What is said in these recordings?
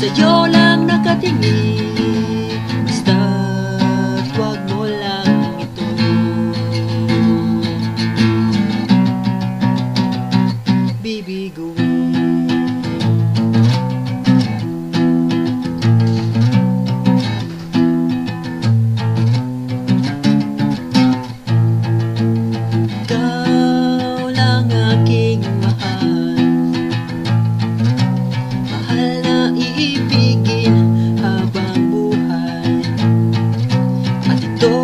sa'yo lang nakatingin. Basta't wag mo lang ito bibiguin. Ikaw lang aking mahal, mahal na iibigin habang buhay. At ito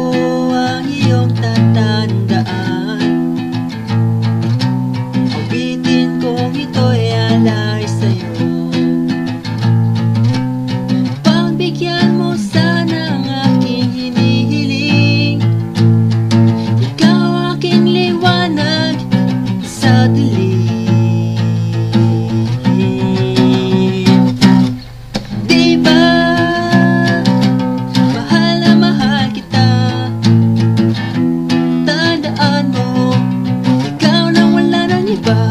ang iyong tatandaan. Awitin kong ito'y alay sa'yo. Pagbigyan mo sana ang aking hinihiling. Ikaw aking liwanag sa dilim. Diba, mahal na mahal kita. Tandaan mo, ikaw na wala ng iba.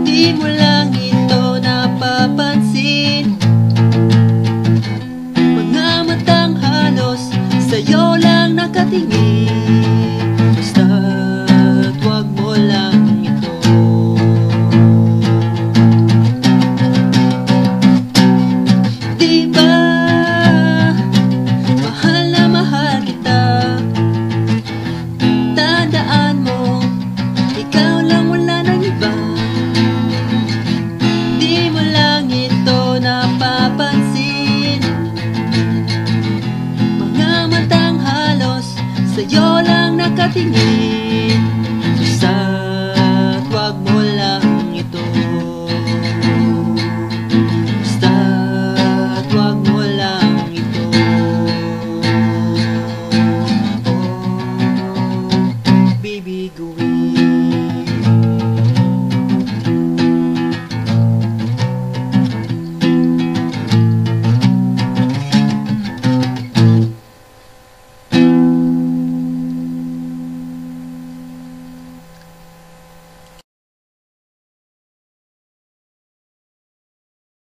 Di mo lang ito napapansin. Mga matang halos sa'yo lang nakatingin. Basta't wag mo lang ito diba, mahal na mahal kita. Tandaan mo, ikaw lang wala ng iba. Di mo lang ito napapansin. Mga matang halos sa'yo lang nakatingin.